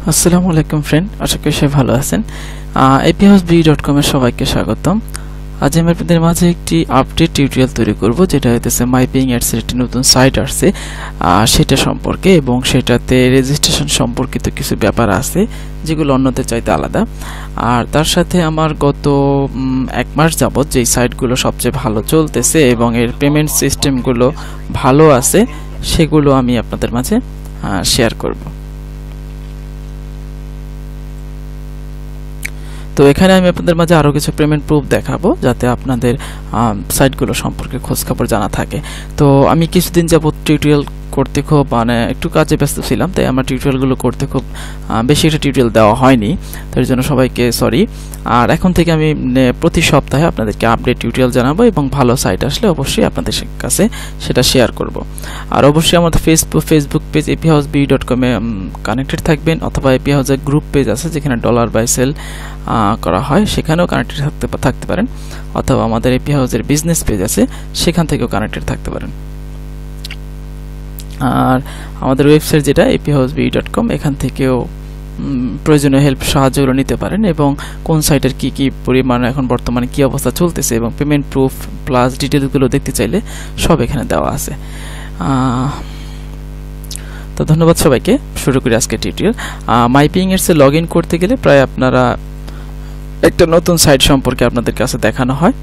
আসসালামু আলাইকুম ফ্রেন্ড, আশা করি সবাই ভালো আছেন। aphouseb.com এর সবাইকে স্বাগতম। আজ আমি আপনাদের মাঝে একটি আপডেট টিউটোরিয়াল তৈরি করব, যেটা হইতেছে মাইপিং অ্যাডস এর একটি নতুন সাইট আসছে সেটা সম্পর্কে, এবং সেটাতে রেজিস্ট্রেশন সম্পর্কিত কিছু ব্যাপার আছে যেগুলো অন্যদের চাইতে আলাদা। আর তার সাথে আমার গত এক মাস যাবত যেই সাইটগুলো সবচেয়ে ভালো চলতেছে এবং এর পেমেন্ট সিস্টেমগুলো ভালো আছে সেগুলো আমি আপনাদের মাঝে শেয়ার করব। তো এখানে আমি আপনাদের মাঝে আরো কিছু পেমেন্ট প্রুফ দেখাবো, যাতে আপনাদের সাইটগুলো সম্পর্কে খোঁজখবর জানা থাকে। তো আমি কিছুদিন যাবত টিউটোরিয়াল করতে খুব একটু কাজে ব্যস্ত ছিলাম, তাই আমার টিউটোরিয়ালগুলো করতে খুব বেশি একটা টিউটোরিয়াল দেওয়া হয়নি, তার জন্য সবাইকে সরি। আর এখন থেকে আমি প্রতি সপ্তাহে আপনাদেরকে আপডেট টিউটোরিয়াল জানাবো, এবং ভালো সাইট আসলে অবশ্যই আপনাদের কাছে সেটা শেয়ার করব। আর অবশ্যই আমাদের ফেসবুক পেজ aphouseb.com এ কানেক্টেড থাকবেন, অথবা aphouseb গ্রুপ পেজ আছে যেখানে $/সেল করা হয়, সেখানেও কানেক্টেড থাকতে পারেন, অথবা আমাদের aphouseb বিজনেস পেজ আছে সেখান থেকেও কানেক্টেড থাকতে পারেন। আর আমাদের ওয়েবসাইট যেটা aphouseb.com, এখান থেকেও প্রয়োজনীয় হেল্প সাহায্যগুলো নিতে পারেন, এবং কোন সাইটের কি পরিমাণে এখন বর্তমানে কি অবস্থা চলতেছে এবং পেমেন্ট প্রুফ প্লাস ডিটেলসগুলো দেখতে চাইলে সব এখানে দেওয়া আছে। তো ধন্যবাদ সবাইকে। শুরু করি আজকে টিউটোরিয়াল। মাইপিং এর সে লগ ইন করতে গেলে প্রায় আপনারা একটা নতুন সাইট সম্পর্কে আপনাদের কাছে দেখানো হয়,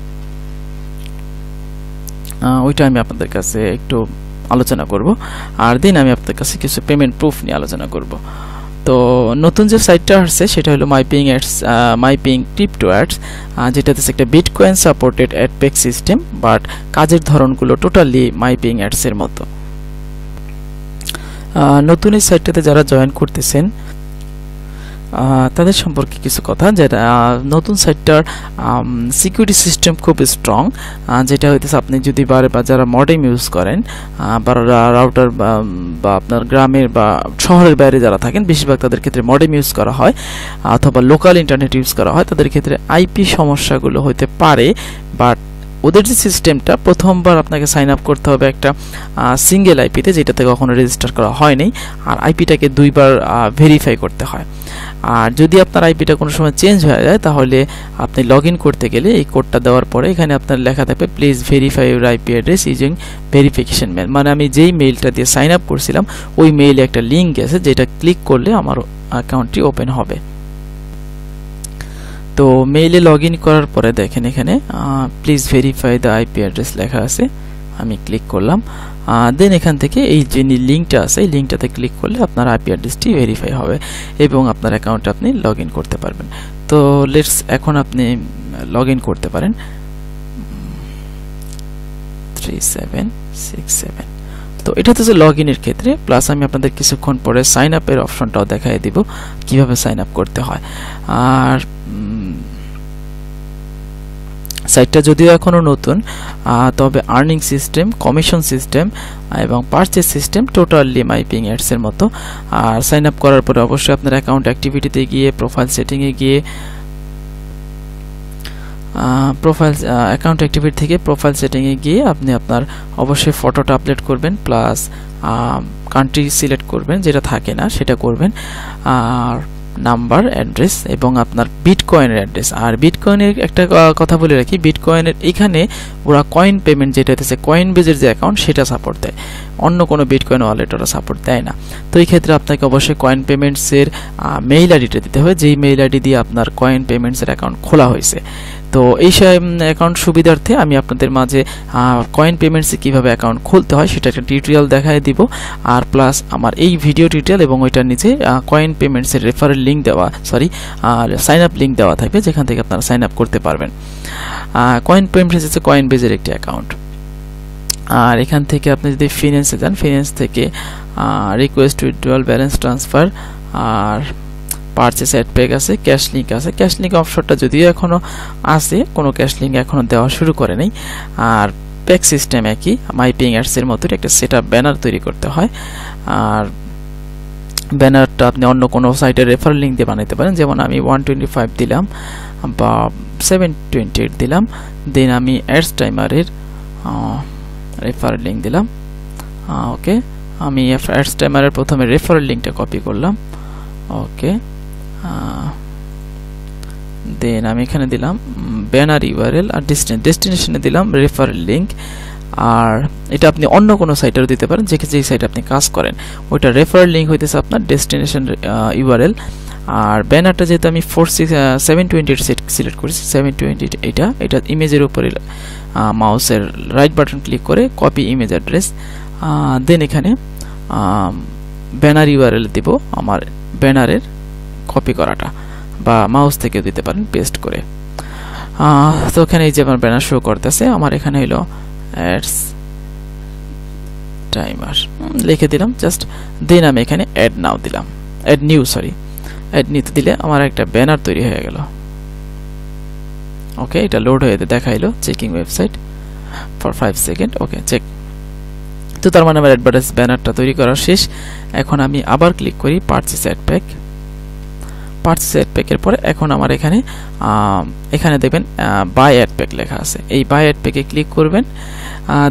ওইটা আমি আপনাদের কাছে একটু আলোচনা করব, আর দিন আমি আপনাদের কাছে কিছু পেমেন্ট প্রুফ নিয়ে আলোচনা করব। তো নতুন যে সাইটটা আসছে সেটা হলো মাইপিং ক্রিপ্টো অ্যাডস, যেটাতে একটা বিটকয়েন সাপোর্টেড অ্যাডপেক সিস্টেম, বাট কাজের ধরনগুলো টোটালি মাইপিং অ্যাডস এর মতো। নতুন এই সাইটটাতে যারা জয়েন করতেছেন তাদের সম্পর্কে কিছু কথা। যেটা নতুন সাইটটার সিকিউরিটি সিস্টেম খুব স্ট্রং, যেটা হইতেছে আপনি যদি বা যারা মডেম ইউজ করেন বা রাউটার বা আপনার গ্রামের বা শহরের বাইরে যারা থাকেন, বেশিরভাগ তাদের ক্ষেত্রে মডেম ইউজ করা হয় অথবা লোকাল ইন্টারনেট ইউজ করা হয়, তাদের ক্ষেত্রে আইপি সমস্যাগুলো হতে পারে। বাট ওদের যে সিস্টেমটা, প্রথমবার আপনাকে সাইন আপ করতে হবে একটা সিঙ্গেল আইপিতে, যেটাতে কখনো রেজিস্টার করা হয়নি, আর আইপিটাকে দুইবার ভেরিফাই করতে হয়। আর যদি আপনার আইপিটা কোনো সময় চেঞ্জ হয়ে যায়, তাহলে আপনি লগ ইন করতে গেলে এই কোডটা দেওয়ার পরে এখানে আপনার লেখা থাকবে please verify your IP address using verification mail. মানে আমি যেই মেইলটা দিয়ে সাইন আপ করছিলাম ওই মেইলে একটা লিঙ্ক আছে, যেটা ক্লিক করলে আমার অ্যাকাউন্টটি ওপেন হবে। তো মেইলে লগ ইন করার পরে দেখেন এখানে please verify the IP address লেখা আছে, আমি ক্লিক করলাম। দেন এখান থেকে এই যে লিঙ্কটা আছে, এই লিঙ্কটাতে ক্লিক করলে আপনার আইপি অ্যাড্রেসটি ভেরিফাই হবে এবং আপনার অ্যাকাউন্টে আপনি লগ ইন করতে পারবেন। তো এখন আপনি লগ ইন করতে পারেন 3767। তো এটা হচ্ছে লগ ইনের ক্ষেত্রে। প্লাস আমি আপনাদের কিছুক্ষণ পরে সাইন আপের অপশনটাও দেখাই দিব কিভাবে সাইন আপ করতে হয়। আর সাইটটা যদিও এখনো নতুন, তবে আর্নিং সিস্টেম, কমিশন সিস্টেম এবং পারচেজ সিস্টেম টোটালি মাইপিং অ্যাডস এর মতো। আর সাইন আপ করার পরে অবশ্যই আপনার অ্যাকাউন্ট অ্যাক্টিভিটিতে গিয়ে প্রোফাইল সেটিংয়ে গিয়ে অ্যাকাউন্ট অ্যাক্টিভিটি থেকে প্রোফাইল সেটিংয়ে গিয়ে আপনি আপনার অবশ্যই ফটোটা আপলোড করবেন, প্লাস কান্ট্রি সিলেক্ট করবেন, যেটা থাকে না সেটা করবেন, আর নাম্বার, অ্যাড্রেস এবং আপনার বিটকয়েনের অ্যাড্রেস। আর বিটকয়েনের একটা কথা বলে রাখি, বিটকয়েনের এখানে ওরা কয়েন পেমেন্ট, যেটা হচ্ছে কয়েনবেজের যে অ্যাকাউন্ট, সেটা সাপোর্ট দেয়, অন্য কোনো বিটকয়েন ওয়ালেট ওরা সাপোর্ট দেয় না। তো এই ক্ষেত্রে আপনাকে অবশ্যই কয়েন পেমেন্টসের মেইল আইডিটা দিতে হবে, যেই মেইল আইডি দিয়ে আপনার কয়েন পেমেন্টসের অ্যাকাউন্ট খোলা হয়েছে। তো এই অ্যাকাউন্ট সুবিধার্থে আমি আপনাদের মাঝে কয়েন পেমেন্টসে কীভাবে অ্যাকাউন্ট খুলতে হয় সেটা একটা টিউটোরিয়াল দেখায় দিব। আর প্লাস আমার এই ভিডিও টিউটোরিয়াল এবং ওইটার নিচে কয়েন পেমেন্টসের রেফারেল লিঙ্ক দেওয়া, আর সাইন আপ লিঙ্ক দেওয়া থাকবে, যেখান থেকে আপনারা সাইন আপ করতে পারবেন। কয়েন পেমেন্টস হচ্ছে কয়েনবেজের একটি অ্যাকাউন্ট। আর এখান থেকে আপনি যদি ফিন্যান্সে যান, ফিন্যান্স থেকে রিকোয়েস্ট উইথড্রয়াল, ব্যালেন্স ট্রান্সফার, আর পারচেস অ্যাডপেক আছে, ক্যাশ লিঙ্ক আছে। ক্যাশ লিঙ্ক অপশনটা যদিও এখনো আছে, কোনো ক্যাশ লিঙ্ক এখনো দেওয়া শুরু করে নাই। আর প্যাক সিস্টেম একই, মাইপিং অ্যাডস এর মতো একটা সেটআপ ব্যানার তৈরি করতে হয়। আর ব্যানারটা আপনি অন্য কোনো সাইটের রেফারেল লিঙ্ক দিয়ে বানাতে পারেন, যেমন আমি 125 দিলাম বা 728 দিলাম। দেন আমি অ্যাডস টাইমারের রেফারেল লিঙ্ক দিলাম। ওকে, আমি অ্যাডস টাইমারের প্রথমে রেফারেল লিঙ্কটা কপি করলাম, ওকে, দেন আমি এখানে দিলাম ব্যানার ইউআরএল আর ডেস্টিনেশনে দিলাম রেফারেল লিংক। আর এটা আপনি অন্য কোনো সাইটেও দিতে পারেন, যেই সাইটে আপনি কাজ করেন ওইটা রেফারেল লিংক হইতেছে আপনার ডেস্টিনেশন ইউআরএল। আর ব্যানারটা যেহেতু আমি 720 সিলেক্ট করেছি, 720 এটা ইমেজের উপরে মাউসের রাইট বাটন ক্লিক করে কপি ইমেজ অ্যাড্রেস, দেন এখানে ব্যানার ইউআরএল দিব আমার ব্যানারের কপি করাটা, বা মাউস থেকে দিতে পারেন পেস্ট করে। তো এখানে এই যে আমার ব্যানার শো করতেছে, আমার এখানে হইলো অ্যাডস টাইমার লিখে দিলাম জাস্ট, দেন আমি এখানে অ্যাড নাও দিলাম, অ্যাড নিউ দিলে আমার একটা ব্যানার তৈরি হয়ে গেল। ওকে, এটা লোড হয়ে দেখাইলো checking website for 5 second. Okay, check. তো তার মানে আমার অ্যাডভার্টাইজ ব্যানারটা তৈরি করা শেষ। এখন আমি আবার ক্লিক করি purchase ad pack. Purchase ad প্যাকের পরে এখন আমার এখানে দেখবেন বাই অ্যাড প্যাক লেখা আছে, এই বাই অ্যাড প্যাকে ক্লিক করবেন,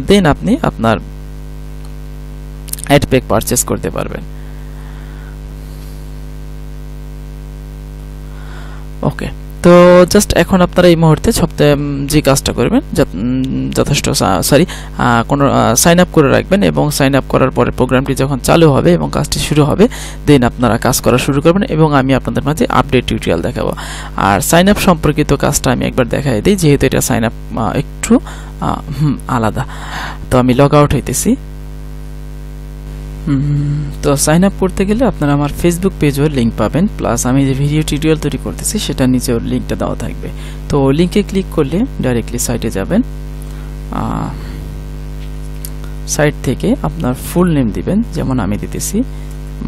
দেন আপনি আপনার অ্যাড প্যাক পারচেজ করতে পারবেন। ওকে, তো জাস্ট এখন আপনারা এই মুহূর্তে সপ্তাহে যে কাজটা করবেন যথেষ্ট কোনো সাইন আপ করে রাখবেন, এবং সাইন আপ করার পরে প্রোগ্রামটি যখন চালু হবে এবং কাজটি শুরু হবে দেন আপনারা কাজ করা শুরু করবেন, এবং আমি আপনাদের মাঝে আপডেট টিউটোরিয়াল দেখাবো। আর সাইন আপ সম্পর্কিত কাজটা আমি একবার দেখাই দিই, যেহেতু এটা সাইন আপ একটু আলাদা। তো আমি লগ আউট হইতেছি। তো সাইন আপ করতে গেলে আপনারা আমার ফেসবুক পেজের লিঙ্ক পাবেন, প্লাস আমি যে ভিডিও টিউটোরিয়াল তৈরি করতেছি সেটা নিচে ওর লিঙ্কটা দেওয়া থাকবে। তো লিঙ্কে ক্লিক করলে ডাইরেক্টলি সাইটে যাবেন, সাইট থেকে আপনার ফুল নেম দিবেন, যেমন আমি দিতেছি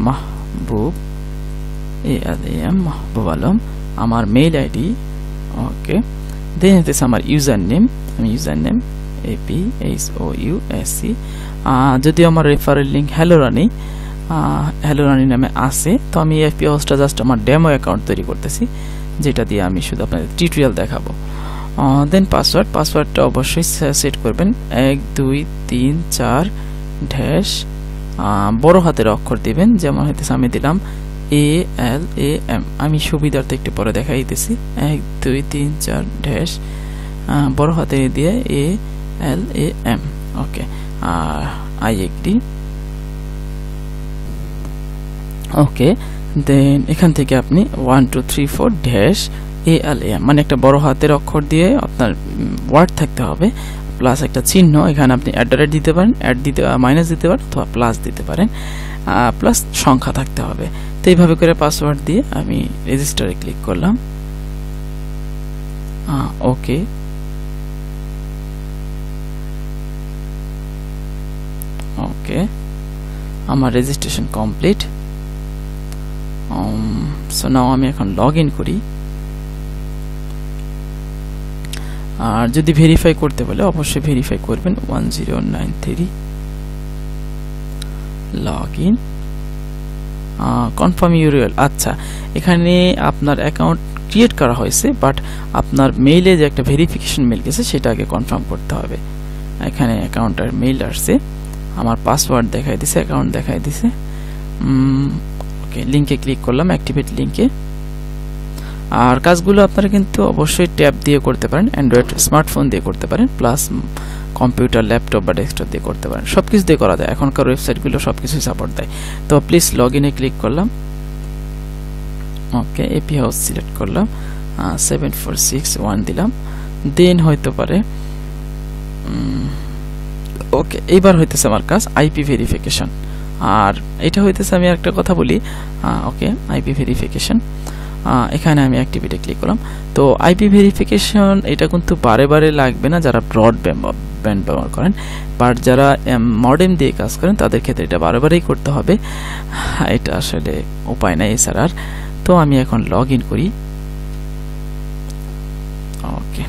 মাহবুব মাহবুব আলম, আমার মেইল আইডি। ওকে, দেন হইতেছে আমার ইউজার নেম, আমি ইউজার নেম APHOUSC। যদিও আমার রেফারেল লিঙ্ক হ্যালো রানি নামে আছে, তো আমি এফপি হাউসটা জাস্ট আমার ডেমো অ্যাকাউন্ট তৈরি করতেছি, যেটা দিয়ে আমি শুধু আপনাদের টিউটোরিয়াল দেখাবো। দেন পাসওয়ার্ডটা অবশ্যই সেট করবেন 1 2 3 4 ড্যাশ, বড় হাতের অক্ষর দিবেন, যেমন হইতেছে আমি দিলাম ALAM, আমি সুবিধার্থে একটু পরে দেখাই দিতেছি, 1 2 3 4 ড্যাশ, বড় হাতে দিয়ে ALAM। Okay, R I agree। ওকে, দেন এখান থেকে আপনি 1 2 3 4 ড্যাশ ALAM, মানে একটা বড় হাতের অক্ষর দিয়ে আপনার ওয়ার্ড থাকতে হবে, প্লাস একটা চিহ্ন, এখানে আপনি অ্যাট দিতে পারেন, মাইনাস দিতে পারেন, অথবা প্লাস দিতে পারেন, প্লাস সংখ্যা থাকতে হবে। তো এইভাবে করে পাসওয়ার্ড দিয়ে আমি রেজিস্টারে ক্লিক করলাম। ওকে, ওকে, আমার রেজিস্ট্রেশন কমপ্লিট। সো নাও আমি এখন লগ ইন করি। আর যদি ভেরিফাই করতে বলে অবশ্যই ভেরিফাই করবেন 1093 লগ ইন কনফার্ম ইউআরএল। আচ্ছা, এখানে আপনার অ্যাকাউন্ট ক্রিয়েট করা হয়েছে, বাট আপনার মেইলে যে একটা ভেরিফিকেশন মেইল গেছে সেটা আগে কনফার্ম করতে হবে। এখানে অ্যাকাউন্টের মেইল আসছে, আমার পাসওয়ার্ড দেখাই দিছে, অ্যাকাউন্ট দেখাই দিছে। ওকে, লিংকে ক্লিক করলাম, অ্যাক্টিভেট লিংকে। আর কাজগুলো আপনারা কিন্তু অবশ্যই ট্যাব দিয়ে করতে পারেন, অ্যান্ড্রয়েড স্মার্টফোন দিয়ে করতে পারেন, প্লাস কম্পিউটার, ল্যাপটপ বা ডেস্কটপ দিয়ে করতে পারেন, সবকিছু দিয়ে করা যায়। এখনকার ওয়েবসাইটগুলো সবকিছুই সাপোর্ট দেয়। তো প্লিজ লগ ইনে ক্লিক করলাম। ওকে, এপি হাউস সিলেক্ট করলাম, 7461 দিলাম, দেন হয়তো পারে। ওকে, এইবার হইতেছে আমার কাজ আইপি ভেরিফিকেশন। আর এটা হইতেছে, আমি একটা কথা বলি, ওকে, আইপি ভেরিফিকেশন, এখানে আমি অ্যাক্টিভিটি ক্লিক করলাম। তো আইপি ভেরিফিকেশন এটা কিন্তু বারে বারে লাগবে না যারা ব্রডব্যান্ড ব্যবহার করেন, বাট যারা মডেম দিয়ে কাজ করেন তাদের ক্ষেত্রে এটা বারে বারেই করতে হবে, এটা আসলে উপায় নাই এছাড়া। তো আমি এখন লগ ইন করি। ওকে,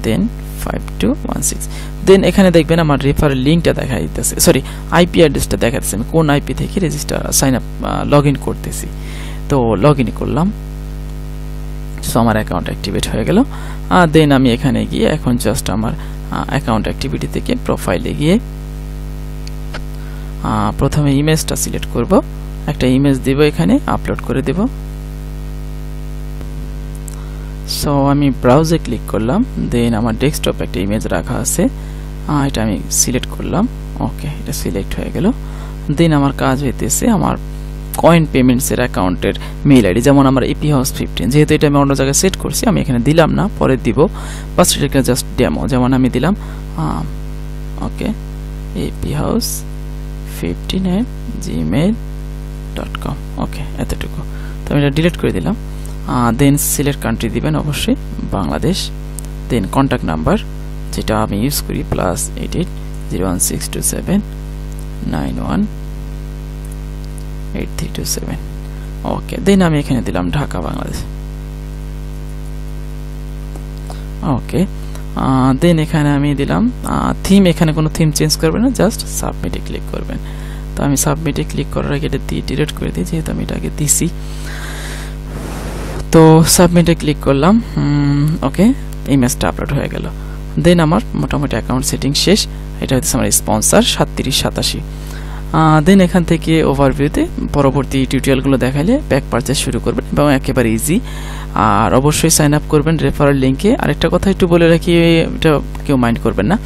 দেন 5216, দেন এখানে দেখবেন আমার রেফারেল লিঙ্কটা দেখা দিতেছে, সরি আইপি অ্যাড্রেসটা দেখা দিচ্ছে, আমি কোন আইপি থেকে সাইন আপ লগ ইন করতেছি। তো লগ ইন করলাম, সো আমার অ্যাকাউন্ট অ্যাক্টিভেট হয়ে গেল। দেন আমি এখানে গিয়ে এখন জাস্ট আমার অ্যাকাউন্ট অ্যাক্টিভিটি থেকে প্রোফাইলে গিয়ে প্রথমে ইমেজটা সিলেক্ট করব, একটা ইমেজ দিব, এখানে আপলোড করে দেব। সো আমি ব্রাউজে ক্লিক করলাম, দেন আমার ডেস্কটপে একটা ইমেজ রাখা আছে, এটা আমি সিলেক্ট করলাম। ওকে, এটা সিলেক্ট হয়ে গেল। দেন আমার কাজ হইতেছে আমার কয়েন পেমেন্টসের অ্যাকাউন্টের মেইল আইডি, যেমন আমার এপি হাউস 15, যেহেতু এটা আমি অন্য জায়গায় সেট করছি, আমি এখানে দিলাম না, পরে দিব, বাস এটা জাস্ট ডেমো। যেমন আমি দিলাম ওকে এপি হাউস 15@gmail.com। ওকে, এতটুকু। তো আমি এটা ডিলিট করে দিলাম। দেন সিলেক্ট কান্ট্রি দিবেন অবশ্যই বাংলাদেশ। দেন কন্ট্যাক্ট নাম্বার যেটা আমি ইউজ করি +88 01627 918327। ওকে, দেন আমি এখানে দিলাম ঢাকা বাংলাদেশ। ওকে, দেন এখানে আমি দিলাম থিম, এখানে কোনো থিম চেঞ্জ করবেন না, জাস্ট সাবমিটে ক্লিক করবেন। তো আমি সাবমিটে ক্লিক করার আগে এটা ডিলিট করে দিই, যেহেতু আমি এটা আগে দিছি। তো সাবমিটে ক্লিক করলাম। ওকে, ইমেজটা আপলোড হয়ে গেল। দেন আমার মোটামুটি অ্যাকাউন্ট সেটিং শেষ। এটা হচ্ছে আমার স্পন্সর 3787। দেন এখান থেকে ওভারভিউতে পরবর্তী টিউটোরিয়ালগুলো দেখালে ব্যাক পারচেজ শুরু করবেন এবং একেবারে ইজি। আর অবশ্যই সাইন আপ করবেন রেফারেল লিঙ্কে। আরেকটা কথা একটু বলে রাখি, এটা কেউ মাইন্ড করবেন না,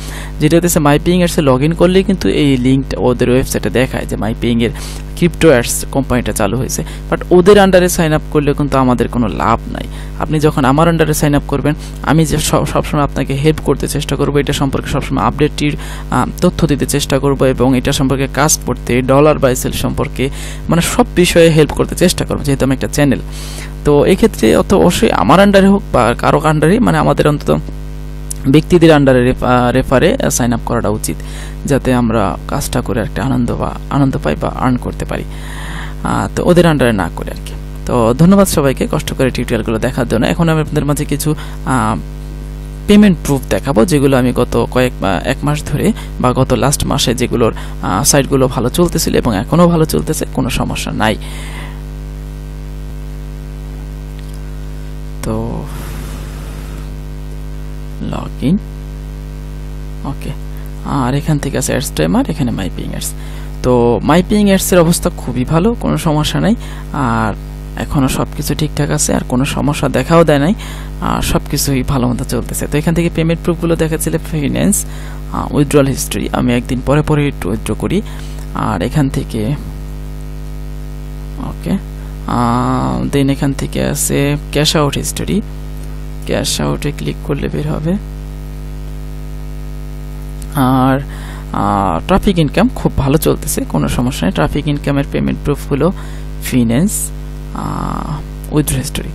যেটা হচ্ছে মাইপিং এর লগ ইন করলেই কিন্তু এই লিঙ্কটা ওদের ওয়েবসাইটে দেখায় যে মাইপিং এর ক্রিপ্টো অ্যাডস কোম্পানিটা চালু হয়েছে, বাট ওদের আন্ডারে সাইন আপ করলে কিন্তু আমাদের কোনো লাভ নাই। আপনি যখন আমার আন্ডারে সাইন আপ করবেন, আমি যে সবসময় আপনাকে হেল্প করতে চেষ্টা করব, এটা সম্পর্কে সবসময় আপডেটটির তথ্য দিতে চেষ্টা করব এবং এটা সম্পর্কে কাজ করতে, ডলার বাই সেল সম্পর্কে মানে সব বিষয়ে হেল্প করতে চেষ্টা করব, যেহেতু আমি একটা চ্যানেল। তো এই ক্ষেত্রে অবশ্যই আমার আন্ডারে হোক বা কারো আন্ডারে, মানে আমাদের অন্তত ব্যক্তিদের আন্ডারে রেফারে সাইন আপ করাটা উচিত, যাতে আমরা কাজটা করে একটা আনন্দ পাই বা আর্ন করতে পারি। তো ওদের আন্ডারে না করে আর কি। তো ধন্যবাদ সবাইকে কষ্ট করে টিউটোরিয়ালগুলো দেখার জন্য। এখন আমি আপনাদের মাঝে কিছু পেমেন্ট প্রুফ দেখাবো, যেগুলো আমি গত এক মাস ধরে বা গত লাস্ট মাসে যেগুলোর সাইটগুলো ভালো চলতেছিল এবং এখনো ভালো চলতেছে, কোনো সমস্যা নাই। তো লগ ইন। ওকে, আর এখান থেকে আছে অ্যাডস টাইমার, এখানে মাইপিং অ্যাডস। তো মাইপিং অ্যাডস এর অবস্থা খুবই ভালো, কোনো সমস্যা নাই, আর এখনো সবকিছু ঠিকঠাক আছে, আর কোনো সমস্যা দেখাও দেয় নাই, আর সবকিছুই ভালো মতো চলতেছে। তো এখান থেকে পেমেন্ট প্রুফগুলো দেখাচ্ছিল ফাইন্যান্স, উইথড্রল হিস্ট্রি, আমি একদিন পরে পরে একটু উইথড্র করি। আর এখান থেকে ওকে, দেন এখান থেকে আছে ক্যাশ আউট হিস্টোরি, ক্যাশ আউটে ক্লিক করলে বের হবে। আর ট্রাফিক ইনকাম খুব ভালো চলতেছে, কোনো সমস্যা নেই। ট্রাফিক ইনকামের পেমেন্ট প্রুফ হলো ফিন্যান্স, উইথড্র হিস্টোরি।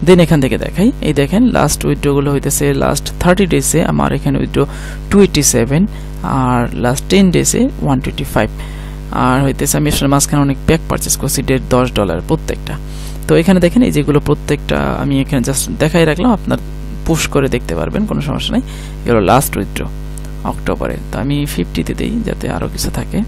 দেন এখান থেকে দেখাই, এই দেখেন লাস্ট উইথড্রগুলো হইতেছে লাস্ট 30 ডেজে আমার এখানে উইথড্র 287, আর লাস্ট 10 ডেজে 125, আর হইতেছে আমি আসলে মাঝখানে অনেক প্যাক পারচেস করছি $10 প্রত্যেকটা। তো এখানে দেখেন এই যেগুলো প্রত্যেকটা আমি এখানে জাস্ট দেখাই রাখলাম, আপনার পুশ করে দেখতে পারবেন, কোনো সমস্যা নাই। এগুলো লাস্ট উইথড্র অক্টোবরে। তো আমি 50-তে দিই যাতে আরো কিছু থাকে।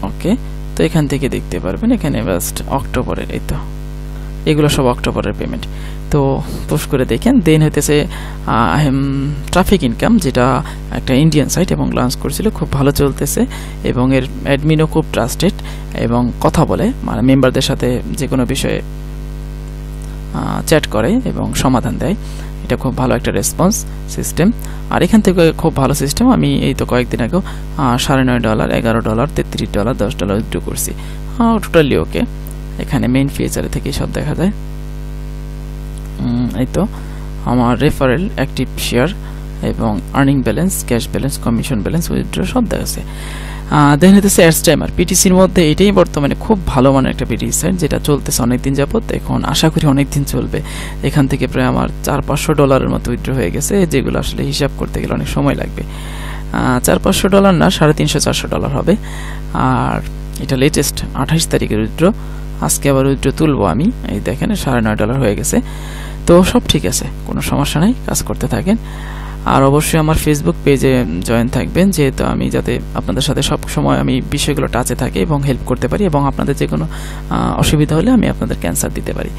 ওকে, তো এখান থেকে দেখতে পারবেন এখানে জাস্ট অক্টোবরের, এই তো এগুলো সব অক্টোবরের পেমেন্ট। তো পুশ করে দেখেন। দেন হইতেছে ট্রাফিক ইনকাম, যেটা একটা ইন্ডিয়ান সাইট এবং লঞ্চ করছিল, খুব ভালো চলতেছে এবং এর অ্যাডমিনও খুব ট্রাস্টেড এবং কথা বলে, মানে মেম্বারদের সাথে যে কোনো বিষয়ে চ্যাট করে এবং সমাধান দেয়। এটা খুব ভালো একটা রেসপন্স সিস্টেম। আর এখান থেকে খুব ভালো সিস্টেম, আমি এই তো কয়েকদিন আগেও $9.5, $11, $33, $10 উইথড্র করছি, টোটালি ওকে। এখানে মেইন ফিচার থেকে সব দেখা যায়। এই তো আমার রেফারেল, অ্যাক্টিভ শেয়ার এবং earning balance, cash balance, commission balance, withdraw সব দেখাচ্ছে। দেন হইতেছে অ্যাডস টাইমার, পিটিসির মধ্যে এটাই বর্তমানে খুব ভালো মানের একটা পিটিসি সাইট, যেটা চলতেছে অনেকদিন যাবত, এখন আশা করি অনেকদিন চলবে। এখান থেকে প্রায় আমার $400-500 মতো উইথড্র হয়ে গেছে, যেগুলো আসলে হিসাব করতে গেলে অনেক সময় লাগবে। $400-500 না, $350-400 হবে। আর এটা লেটেস্ট 28 তারিখের উইথড্র, আজকে আবার উইথড্র তুলবো আমি। এই দেখেন $9.5 হয়ে গেছে। তো সব ঠিক আছে, কোনো সমস্যা নাই, কাজ করতে থাকেন। আর অবশ্যই আমার ফেসবুক পেজে জয়েন থাকবেন, যেহেতু আমি যাতে আপনাদের সাথে সব সময় আমি বিষয়গুলো টাচে থাকি এবং হেল্প করতে পারি, এবং আপনাদের যে কোনো অসুবিধা হলে আমি আপনাদের অ্যান্সার দিতে পারি।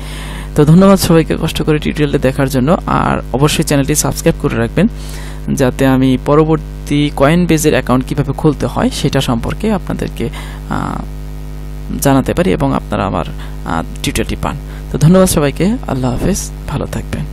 তো ধন্যবাদ সবাইকে কষ্ট করে টিউটোরিয়ালটি দেখার জন্য। আর অবশ্যই চ্যানেলটি সাবস্ক্রাইব করে রাখবেন, যাতে আমি পরবর্তী কয়েনবেজের অ্যাকাউন্ট কিভাবে খুলতে হয় সেটা সম্পর্কে আপনাদেরকে জানাতে পারি এবং আপনারা আমার টিউটোরিয়ালটি পান। তো ধন্যবাদ সবাইকে, আল্লাহ হাফেজ, ভালো থাকবেন।